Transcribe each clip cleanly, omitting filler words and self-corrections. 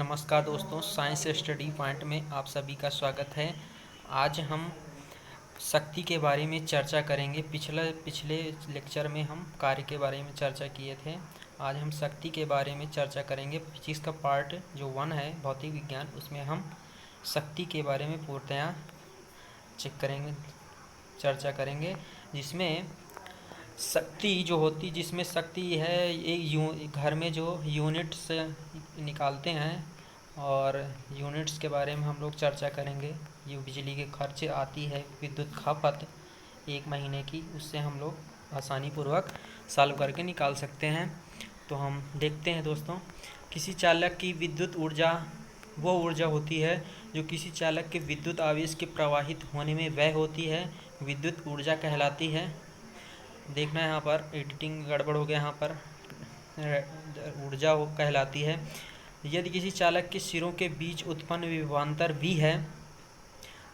नमस्कार दोस्तों, science study point में आप सभी का स्वागत है। आज हम शक्ति के बारे में चर्चा करेंगे। पिछले लेक्चर में हम कार्य के बारे में चर्चा किए थे। आज हम शक्ति के बारे में चर्चा करेंगे। फिजिक्स का पार्ट जो 1 है, भौतिक विज्ञान, उसमें हम शक्ति के बारे में पूर्णतया चर्चा करेंगे। जिसमें शक्ति जो होती जिसमें शक्ति है एक घर में जो यूनिट्स निकालते हैं, और यूनिट्स के बारे में हम लोग चर्चा करेंगे। ये बिजली के खर्च आती है, विद्युत खपत 1 महीने की, उससे हम लोग आसानी पूर्वक सॉल्व करके निकाल सकते हैं। तो हम देखते हैं दोस्तों, किसी चालक की विद्युत ऊर्जा वो ऊर्जा होती है जो किसी चालक के विद्युत आवेश के प्रवाहित होने में व्यय होती है, विद्युत ऊर्जा कहलाती है। देखना है, यहाँ पर एडिटिंग गड़बड़ हो गया, यहाँ पर ऊर्जा कहलाती है। यदि किसी चालक के सिरों के बीच उत्पन्न विभवांतर V है,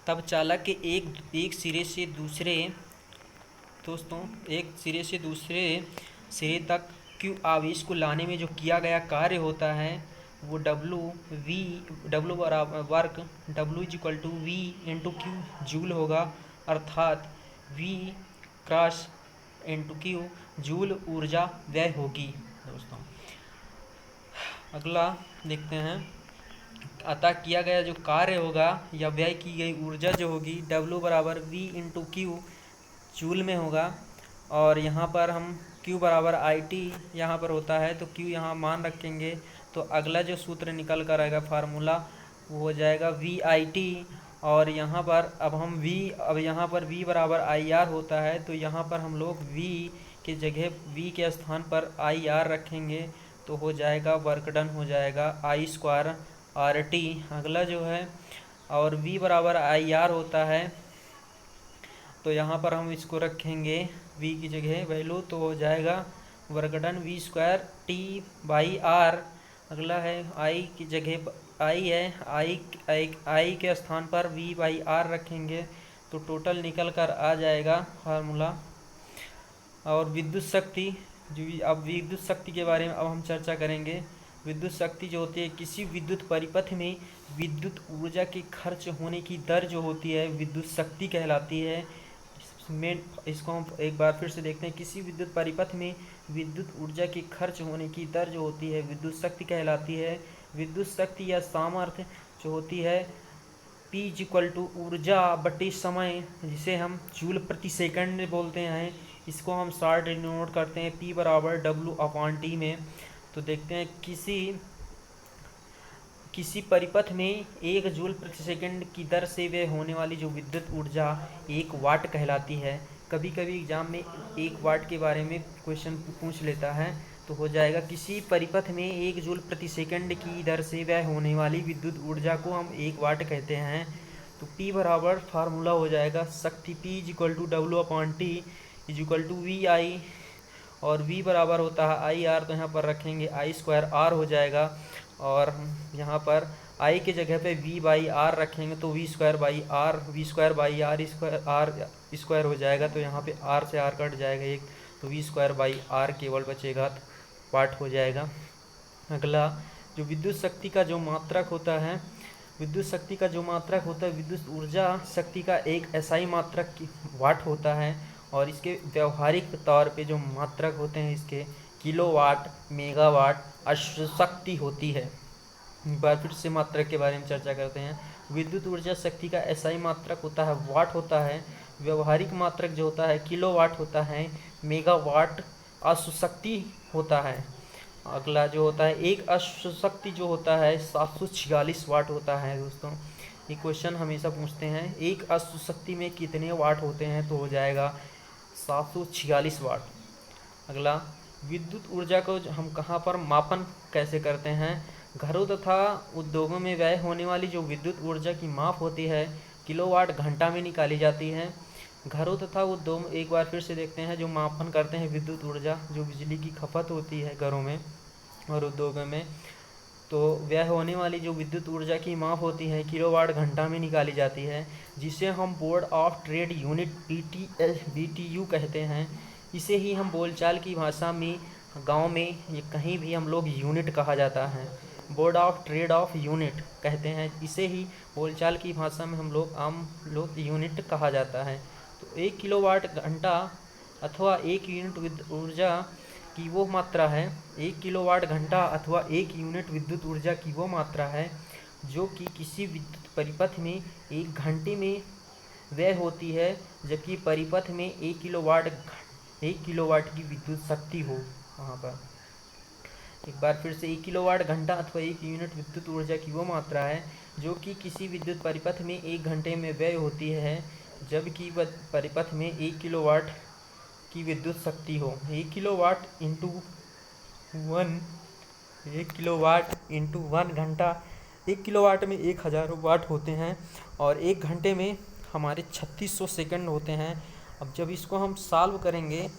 तब चालक के एक सिरे से दूसरे सिरे तक Q आवेश को लाने में जो किया गया कार्य होता है वो W work W = V × Q joule होगा, अर्थात V क्रॉस × Q जूल ऊर्जा व्यय होगी। दोस्तों अगला देखते हैं, अतः किया गया जो कार्य होगा या व्यय की गई ऊर्जा जो होगी W = V × Q जूल में होगा। और यहाँ पर हम Q = IT यहाँ पर होता है, तो Q यहाँ मान रखेंगे, तो अगला जो सूत्र निकल कर आएगा फार्मूला वो हो जाएगा VIT। और यहाँ पर अब यहाँ पर V = IR होता है, तो यहाँ पर हम लोग V के जगह V के स्थान पर IR रखेंगे, तो हो जाएगा वर्क डन हो जाएगा I² RT। अगला जो है, और V = IR होता है, तो यहाँ पर हम इसको रखेंगे V की जगह वैल्यू, तो हो जाएगा वर्क डन V² T/R। अगला है I की जगह I है, I के स्थान पर V/R रखेंगे, तो टोटल निकल कर आ जाएगा फार्मूला। और विद्युत शक्ति विद्युत शक्ति के बारे में अब हम चर्चा करेंगे। विद्युत शक्ति जो होती है, किसी विद्युत परिपथ में विद्युत ऊर्जा के खर्च होने की दर जो होती है विद्युत शक्ति कहलाती है। इसको हम एक बार फिर से देखते हैं, किसी विद्युत परिपथ में विद्युत ऊर्जा के खर्च होने की दर जो होती है विद्युत शक्ति कहलाती है। विद्युत शक्ति या सामर्थ्य जो होती है P = ऊर्जा बटे समय, जिसे हम जूल प्रति सेकंड बोलते हैं। इसको हम शॉर्ट नोट करते हैं P = W/T में। तो देखते हैं, किसी परिपथ में 1 जूल प्रति सेकंड की दर से व्यय होने वाली जो विद्युत ऊर्जा 1 वाट कहलाती है। कभी कभी एग्जाम में 1 वाट के बारे में क्वेश्चन पूछ लेता है, तो हो जाएगा किसी परिपथ में 1 जूल प्रति सेकंड की दर से व्यय होने वाली विद्युत ऊर्जा को हम 1 वाट कहते हैं। तो P बराबर फार्मूला हो जाएगा शक्ति P = W/T = VI, और V बराबर होता है IR, तो यहाँ पर रखेंगे I² R हो जाएगा। और यहाँ पर I के जगह पे V/R रखेंगे, तो V² हो जाएगा, तो यहाँ पे R से R कट जाएगा एक, तो V² केवल बचेगा, वाट हो जाएगा। अगला जो विद्युत शक्ति का जो मात्रक होता है विद्युत ऊर्जा शक्ति का एक SI मात्रक वाट होता है, और इसके व्यवहारिक तौर पे जो मात्रक होते हैं इसके किलोवाट, मेगावाट, अश्वशक्ति होती है। एक बार फिर से मात्रक के बारे में चर्चा करते हैं। विद्युत ऊर्जा शक्ति का SI मात्रक होता है वाट होता है, व्यवहारिक मात्रक जो होता है किलोवाट होता है, मेगावाट अश्वशक्ति होता है। अगला जो होता है एक अश्वशक्ति जो होता है 746 वाट होता है। दोस्तों ये क्वेश्चन हमेशा पूछते हैं, एक अश्वशक्ति में कितने वाट होते हैं, तो हो जाएगा 746 वाट। अगला विद्युत ऊर्जा को हम कहाँ पर मापन कैसे करते हैं। घरों तथा उद्योगों में व्यय होने वाली जो विद्युत ऊर्जा की माप होती है किलोवाट घंटा में निकाली जाती है। घरों तथा उद्योग एक बार फिर से देखते हैं, जो मापन करते हैं विद्युत ऊर्जा, जो बिजली की खपत होती है घरों में और उद्योगों में, तो व्यय होने वाली जो विद्युत ऊर्जा की माप होती है किलोवाट घंटा में निकाली जाती है, जिसे हम board of trade unit BTU कहते हैं। इसे ही हम बोलचाल की भाषा में गांव में कहीं भी हम लोग यूनिट कहा जाता है। Board of trade off unit कहते हैं। इसे ही बोलचाल की भाषा में हम लोग आम लोग यूनिट कहा जाता है। तो 1 किलोवाट घंटा अथवा 1 यूनिट विद्युत ऊर्जा की वो मात्रा है, 1 किलोवाट घंटा अथवा 1 यूनिट विद्युत ऊर्जा की वो मात्रा है जो कि किसी विद्युत परिपथ में 1 घंटे में व्यय होती है, जबकि परिपथ में 1 किलोवाट की विद्युत शक्ति हो। वहाँ पर एक बार फिर से 1 किलोवाट घंटा अथवा 1 यूनिट विद्युत ऊर्जा की वो मात्रा है जो कि किसी विद्युत परिपथ में 1 घंटे में व्यय होती है, जबकि परिपथ में 1 किलोवाट की विद्युत शक्ति हो। 1 किलोवाट इंटू 1 घंटा, 1 किलोवाट में 1000 वाट होते हैं और 1 घंटे में हमारे 3600 सेकंड होते हैं। अब जब इसको हम सॉल्व करेंगे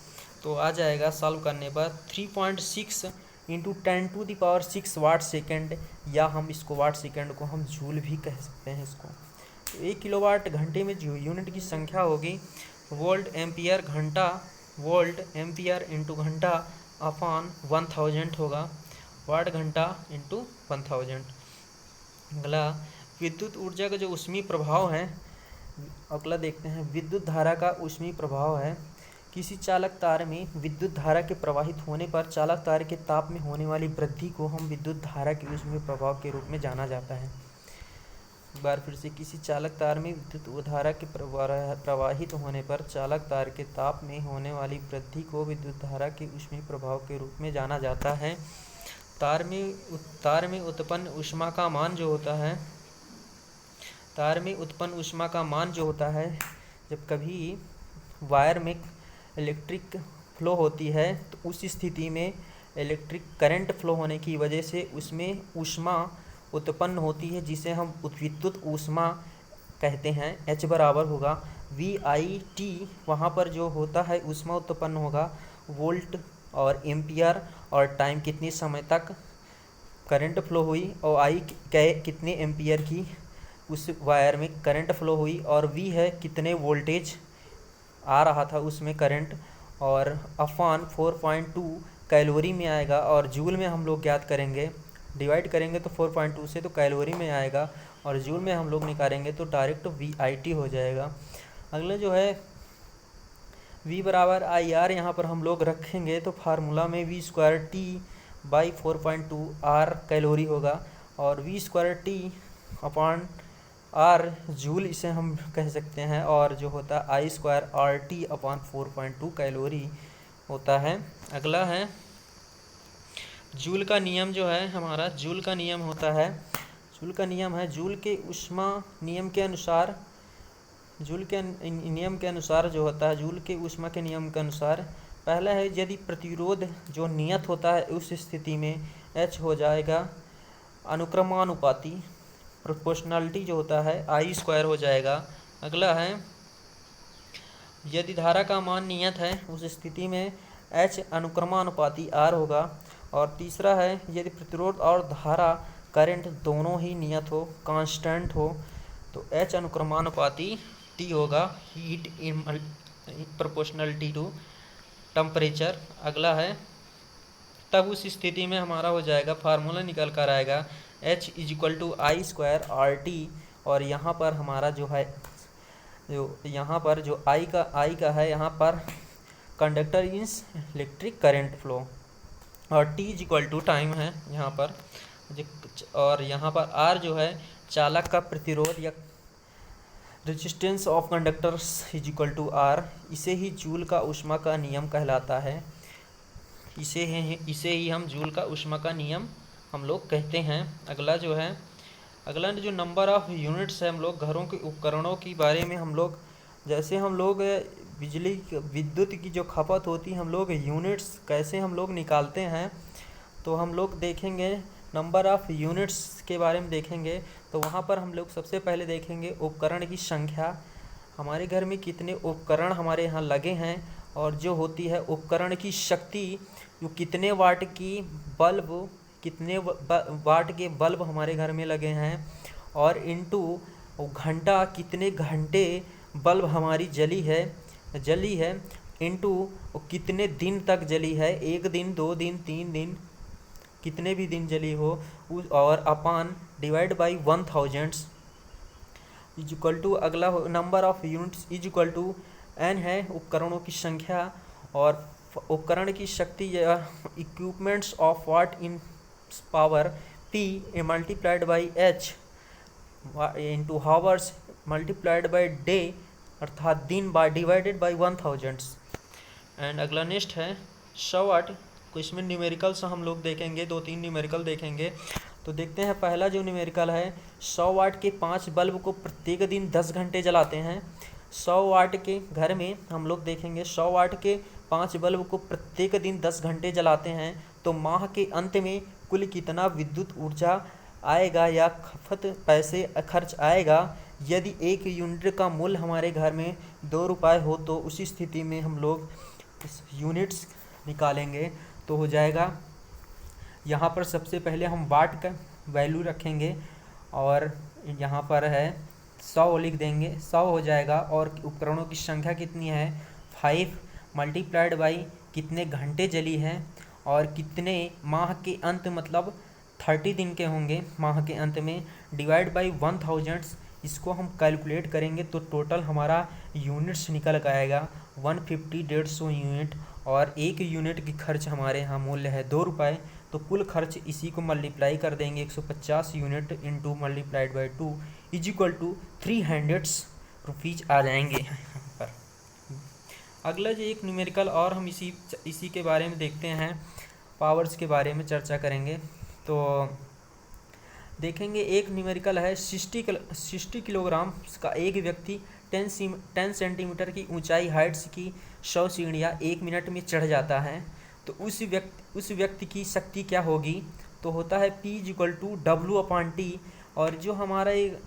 तो आ जाएगा, सॉल्व करने पर 3.6 इंटू 10⁶ वाट सेकेंड, या हम इसको वाट सेकेंड को हम जूल भी कह सकते हैं इसको। तो 1 किलोवाट घंटे में जो यूनिट की संख्या होगी वोल्ट एम्पियर घंटा, वोल्ट एम्पियर इंटू घंटा अपॉन 1000 होगा, वाट घंटा इंटू 1000। अगला विद्युत ऊर्जा का जो ऊष्मीय प्रभाव है, अगला देखते हैं। विद्युत धारा का ऊष्मीय प्रभाव है, किसी चालक तार में विद्युत धारा के प्रवाहित होने पर चालक तार के ताप में होने वाली वृद्धि को हम विद्युत धारा के ऊष्मीय प्रभाव के रूप में जाना जाता है। एक बार फिर से, किसी चालक तार में विद्युत धारा के प्रवाहित होने पर चालक तार के ताप में होने वाली वृद्धि को विद्युत धारा के ऊष्मीय प्रभाव के रूप में जाना जाता है। तार में उत्पन्न ऊष्मा का मान जो होता है, तार में उत्पन्न ऊष्मा का मान जो होता है, जब कभी वायर में इलेक्ट्रिक फ्लो होती है तो उस स्थिति में इलेक्ट्रिक करंट फ्लो होने की वजह से उसमें ऊष्मा उत्पन्न होती है, जिसे हम विद्युत ऊष्मा कहते हैं। H बराबर होगा VIT, वहाँ पर जो होता है ऊष्मा उत्पन्न होगा वोल्ट और एम्पियर, और टाइम कितने समय तक करंट फ्लो हुई, और I कितने एम्पियर की उस वायर में करंट फ्लो हुई, और V है कितने वोल्टेज आ रहा था उसमें करंट, और अपॉन 4.2 कैलोरी में आएगा, और जूल में हम लोग ज्ञात करेंगे, डिवाइड करेंगे तो 4.2 से तो कैलोरी में आएगा, और जूल में हम लोग निकालेंगे तो डायरेक्ट VIT हो जाएगा। अगले जो है V बराबर IR, यहाँ पर हम लोग रखेंगे तो फार्मूला में V²T/4.2 R कैलोरी होगा, और V²T अपॉन R जूल इसे हम कह सकते हैं, और जो होता है I²RT अपॉन 4.2 कैलोरी होता है। अगला है जूल का नियम, जो है हमारा जूल का नियम होता है, जूल का नियम है जूल के ऊष्मा नियम के अनुसार, जूल के नियम के अनुसार जो होता है, जूल के ऊष्मा के नियम के अनुसार, पहला है यदि प्रतिरोध जो नियत होता है उस स्थिति में H हो जाएगा अनुक्रमानुपाती, प्रोपोर्शनलिटी जो होता है I² हो जाएगा। अगला है यदि धारा का मान नियत है उस स्थिति में H अनुक्रमानुपाती R होगा, और तीसरा है यदि प्रतिरोध और धारा करंट दोनों ही नियत हो, कांस्टेंट हो, तो H अनुक्रमानुपाती T होगा, heat in proportionality to temperature. अगला है तब उस स्थिति में हमारा हो जाएगा, फार्मूला निकल कर आएगा H = I²RT, और यहाँ पर हमारा जो है यहाँ पर जो I का है, यहाँ पर कंडक्टर इंस इलेक्ट्रिक करंट फ्लो, और T = टाइम है यहाँ पर, और यहाँ पर R जो है चालक का प्रतिरोध या रेजिस्टेंस ऑफ कंडक्टर्स = R। इसे ही जूल का ऊष्मा का नियम कहलाता है, इसे ही हम जूल का ऊष्मा का नियम हम लोग कहते हैं। अगला जो नंबर ऑफ यूनिट्स है, हम लोग घरों के उपकरणों के बारे में हम लोग, जैसे हम लोग विद्युत की जो खपत होती है, हम लोग यूनिट्स कैसे हम लोग निकालते हैं, तो हम लोग देखेंगे नंबर ऑफ यूनिट्स के बारे में देखेंगे। तो वहाँ पर हम लोग सबसे पहले देखेंगे उपकरण की संख्या, हमारे घर में कितने उपकरण हमारे यहाँ लगे हैं, और जो होती है उपकरण की शक्ति, जो कितने वाट की बल्ब, कितने वाट के बल्ब हमारे घर में लगे हैं, और इनटू घंटा, कितने घंटे बल्ब हमारी जली है, इनटू कितने दिन तक जली है, 1 दिन, 2 दिन, 3 दिन, कितने भी दिन जली हो और अपान divide by 1000 is equal to अगला number of units is equal to N है उपकरणों की संख्या और उपकरण की शक्ति या equipments of watt in power P multiplied by H into hours multiplied by day अर्थात दिन बाय डिवाइडेड बाई 1000। एंड अगला नेक्स्ट है 100 वाट को इसमें न्यूमेरिकल्स हम लोग देखेंगे, 2-3 न्यूमेरिकल देखेंगे। तो देखते हैं पहला जो न्यूमेरिकल है 100 वाट के 5 बल्ब को प्रत्येक दिन 10 घंटे जलाते हैं। 100 वाट के घर में हम लोग देखेंगे 100 वाट के 5 बल्ब को प्रत्येक दिन 10 घंटे जलाते हैं तो माह के अंत में कुल कितना विद्युत ऊर्जा आएगा या खपत पैसे खर्च आएगा। यदि 1 यूनिट का मूल्य हमारे घर में 2 रुपये हो तो उसी स्थिति में हम लोग यूनिट्स निकालेंगे। तो हो जाएगा यहाँ पर सबसे पहले हम वाट का वैल्यू रखेंगे और यहाँ पर है 100 लिख देंगे, 100 हो जाएगा। और उपकरणों की संख्या कितनी है 5 मल्टीप्लाइड बाई कितने घंटे जली है और कितने माह के अंत मतलब 30 दिन के होंगे माह के अंत में डिवाइड बाई 1000। इसको हम कैलकुलेट करेंगे तो टोटल हमारा यूनिट्स निकल कर आएगा 150 यूनिट और 1 यूनिट की खर्च हमारे यहाँ मूल्य है 2 रुपये। तो कुल खर्च इसी को मल्टीप्लाई कर देंगे 150 unit into multiplied by 2 is equal to 300 rupees आ जाएंगे यहाँ पर। अगला जो एक न्यूमेरिकल और हम इसी के बारे में देखते हैं, पावर्स के बारे में चर्चा करेंगे। तो देखेंगे एक न्यूमेरिकल है 60 किलोग्राम का एक व्यक्ति 10 सेंटीमीटर की ऊंचाई हाइट्स की 100 सीढ़ियाँ 1 मिनट में चढ़ जाता है तो उस व्यक्ति की शक्ति क्या होगी। तो होता है P इक्वल टू W/T। और जो हमारा ये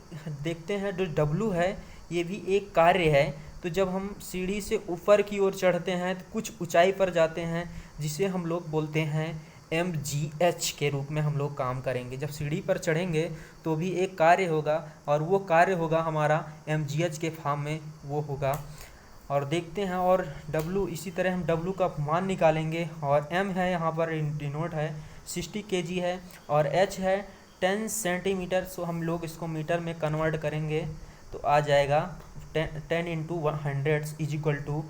देखते हैं जो W है ये भी एक कार्य है। तो जब हम सीढ़ी से ऊपर की ओर चढ़ते हैं तो कुछ ऊंचाई पर जाते हैं जिसे हम लोग बोलते हैं mgh के रूप में हम लोग काम करेंगे। जब सीढ़ी पर चढ़ेंगे तो भी एक कार्य होगा और वो कार्य होगा हमारा mgh के फॉर्म में वो होगा। और देखते हैं और W इसी तरह हम W का मान निकालेंगे और M है यहाँ पर डिनोट है 60 kg है और H है 10 सेंटीमीटर। सो हम लोग इसको मीटर में कन्वर्ट करेंगे तो आ जाएगा 10 into 100 is equal to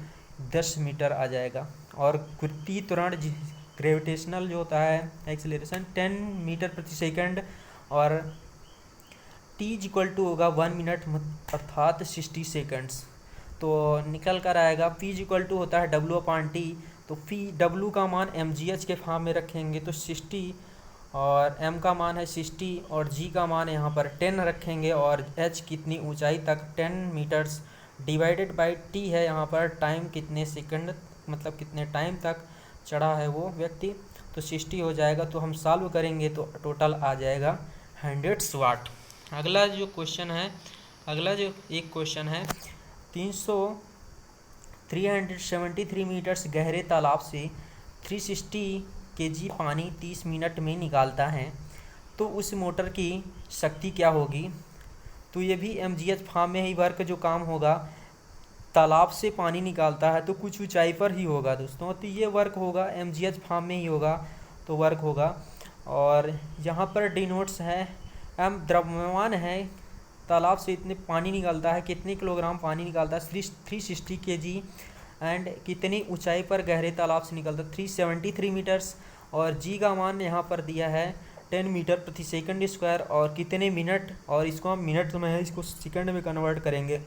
10 metre आ जाएगा। और गुरुत्वीय त्वरण ग्रेविटेशनल जो होता है एक्सीलरेशन 10 मीटर प्रति सेकंड और T इक्वल टू होगा 1 मिनट अर्थात 60 सेकंड्स। तो निकल कर आएगा P इक्वल टू होता है W/T। तो W का मान mgh के फॉर्म में रखेंगे तो 60 और M का मान है 60 और G का मान यहाँ पर 10 रखेंगे और H कितनी ऊंचाई तक 10 मीटर्स डिवाइडेड बाई T है यहाँ पर टाइम कितने सेकंड मतलब कितने टाइम तक चढ़ा है वो व्यक्ति तो 60 हो जाएगा। तो हम सॉल्व करेंगे तो टोटल आ जाएगा 100 वाट। अगला जो एक क्वेश्चन है 373 मीटर्स गहरे तालाब से 360 kg पानी 30 मिनट में निकालता है तो उस मोटर की शक्ति क्या होगी। तो ये भी mgh फॉर्म में ही वर्क जो काम होगा, तालाब से पानी निकालता है तो कुछ ऊंचाई पर ही होगा दोस्तों। तो ये वर्क होगा mgh फॉर्म में ही होगा तो वर्क होगा। और यहाँ पर डिनोट्स है m द्रव्यमान है, तालाब से इतने पानी निकलता है, कितने किलोग्राम पानी निकालता है 360 kg एंड कितनी ऊंचाई पर गहरे तालाब से निकलता है 373 मीटर्स। और जी का मान यहाँ पर दिया है 10 मीटर प्रति सेकंड स्क्वायर और कितने मिनट, और इसको हम मिनट में है इसको सेकंड में कन्वर्ट करेंगे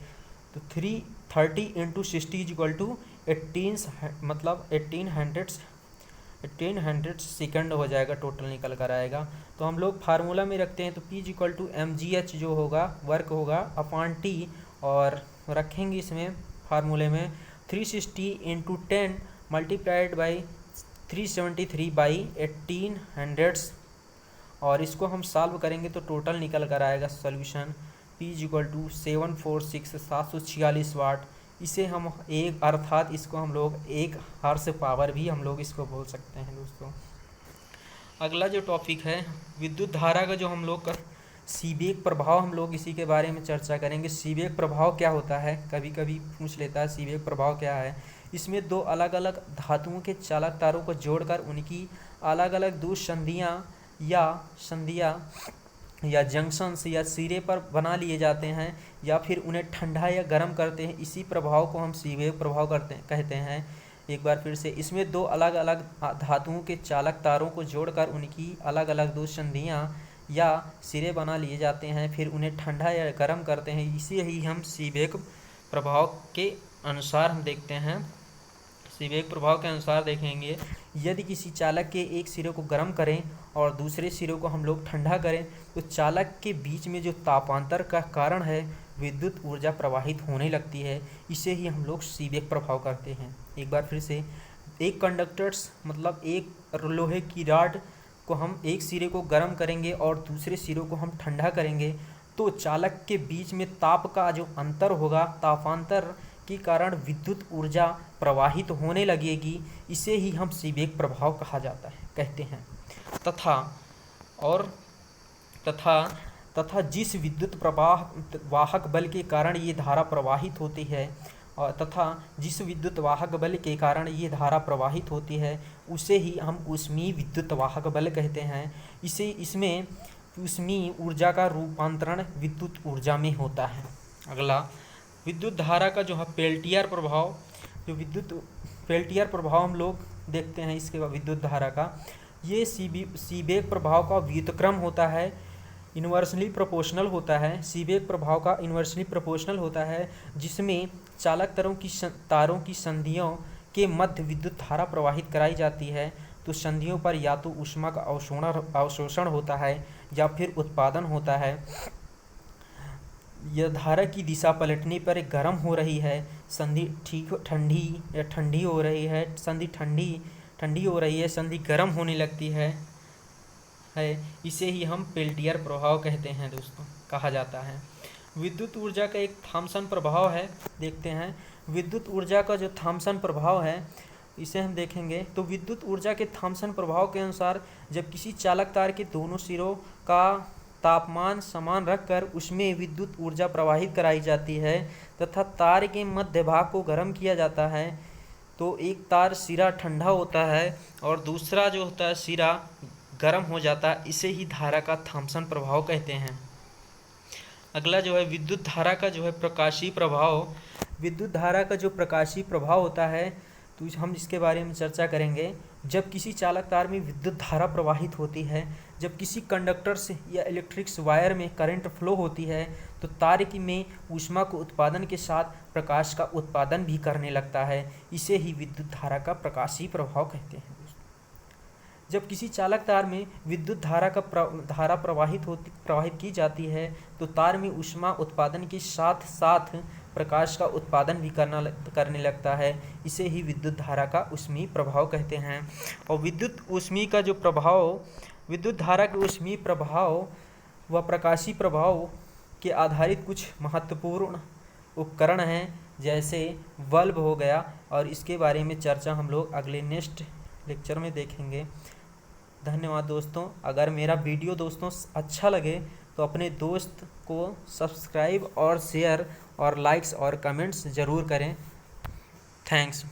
तो 330 into 60 is equal to 1800 second हो जाएगा, टोटल निकल कर आएगा। तो हम लोग फार्मूला में रखते हैं तो P इक्वल टू mgh जो होगा वर्क होगा अपॉन T और रखेंगे इसमें फार्मूले में 360 इंटू 10 मल्टीप्लाइड बाई 373 बाई 1800 और इसको हम सॉल्व करेंगे तो टोटल निकल कर आएगा सॉल्यूशन P इक्वल टू 746 वाट। इसे हम एक अर्थात इसको हम लोग 1 हॉर्स पावर भी हम लोग इसको बोल सकते हैं दोस्तों। अगला जो टॉपिक है विद्युत धारा का जो हम लोग का सीबेक प्रभाव हम लोग इसी के बारे में चर्चा करेंगे। सीबेक प्रभाव क्या होता है, कभी कभी पूछ लेता है सीबेक प्रभाव क्या है। इसमें दो अलग अलग धातुओं के चालक तारों को जोड़कर उनकी अलग अलग दो संधियाँ या जंक्शंस या सिरे पर बना लिए जाते हैं या फिर उन्हें ठंडा या गर्म करते हैं। इसी प्रभाव को हम सीबेक प्रभाव कहते हैं। एक बार फिर से, इसमें दो अलग अलग धातुओं के चालक तारों को जोड़कर उनकी अलग अलग दो संधियाँ या सिरे बना लिए जाते हैं, फिर उन्हें ठंडा या गर्म करते हैं। इसे ही हम सीबेक प्रभाव के अनुसार हम देखते हैं। सीबेक प्रभाव के अनुसार देखेंगे, यदि किसी चालक के एक सिरे को गर्म करें और दूसरे सिरे को हम लोग ठंडा करें तो चालक के बीच में जो तापांतर का कारण है विद्युत ऊर्जा प्रवाहित होने लगती है। इसे ही हम लोग सीबेक प्रभाव करते हैं। एक बार फिर से, एक कंडक्टर्स मतलब एक लोहे की रॉड को हम एक सिरे को गर्म करेंगे और दूसरे सिरे को हम ठंडा करेंगे तो चालक के बीच में ताप का जो अंतर होगा, तापांतर के कारण विद्युत ऊर्जा प्रवाहित होने लगेगी। इसे ही हम सीबेक प्रभाव कहा जाता है, कहते हैं। तथा जिस विद्युत प्रवाह वाहक बल के कारण ये धारा प्रवाहित होती है जिस विद्युत वाहक बल के कारण ये धारा प्रवाहित होती है उसे ही हम ऊष्मीय विद्युत वाहक बल कहते हैं। इसमें ऊष्मीय ऊर्जा का रूपांतरण विद्युत ऊर्जा में होता है। अगला, विद्युत धारा का जो है पेल्टियर प्रभाव, पेल्टियर प्रभाव हम लोग देखते हैं। इसके बाद विद्युत धारा का ये सीबेक प्रभाव का व्युत्क्रम होता है, इन्वर्सली प्रोपोर्शनल होता है। सीबेक प्रभाव का इन्वर्सली प्रोपोर्शनल होता है, जिसमें चालक तारों की संधियों के मध्य विद्युत धारा प्रवाहित कराई जाती है। तो संधियों पर या तो ऊष्मा का अवशोषण होता है या फिर उत्पादन होता है। यह धारा की दिशा पलटने पर गर्म हो रही है, संधि ठंडी हो रही है, ठंडी हो रही है, संधि गर्म होने लगती है। इसे ही हम पेल्टियर प्रभाव कहते हैं दोस्तों, कहा जाता है। विद्युत ऊर्जा का एक थॉमसन प्रभाव है, देखते हैं। विद्युत ऊर्जा का जो थॉमसन प्रभाव है इसे हम देखेंगे तो विद्युत ऊर्जा के थॉमसन प्रभाव के अनुसार जब किसी चालक तार के दोनों सिरों का तापमान समान रखकर उसमें विद्युत ऊर्जा प्रवाहित कराई जाती है तथा तार के मध्य भाग को गर्म किया जाता है तो एक तार सिरा ठंडा होता है और दूसरा जो होता है सिरा गर्म हो जाता है। इसे ही धारा का थॉमसन प्रभाव कहते हैं। अगला जो है विद्युत धारा का जो है प्रकाशीय प्रभाव। विद्युत धारा का जो प्रकाशीय प्रभाव होता है तो हम इसके बारे में चर्चा करेंगे। जब किसी चालक तार में विद्युत धारा प्रवाहित होती है, जब किसी कंडक्टर से या इलेक्ट्रिक्स वायर में करंट फ्लो होती है तो तार की में ऊष्मा को उत्पादन के साथ प्रकाश का उत्पादन भी करने लगता है। इसे ही विद्युत धारा का प्रकाशीय प्रभाव कहते हैं। जब किसी चालक तार में विद्युत धारा प्रवाहित की जाती है तो तार में ऊष्मा उत्पादन के साथ साथ प्रकाश का उत्पादन भी करने लगता है। इसे ही विद्युत धारा का ऊष्मीय प्रभाव कहते हैं। और विद्युत धारा के ऊष्मीय प्रभाव व प्रकाशीय प्रभाव के आधारित कुछ महत्वपूर्ण उपकरण हैं, जैसे बल्ब हो गया, और इसके बारे में चर्चा हम लोग अगले नेक्स्ट लेक्चर में देखेंगे। धन्यवाद दोस्तों। अगर मेरा वीडियो दोस्तों अच्छा लगे तो अपने दोस्त को सब्सक्राइब और शेयर और लाइक्स और कमेंट्स ज़रूर करें। थैंक्स।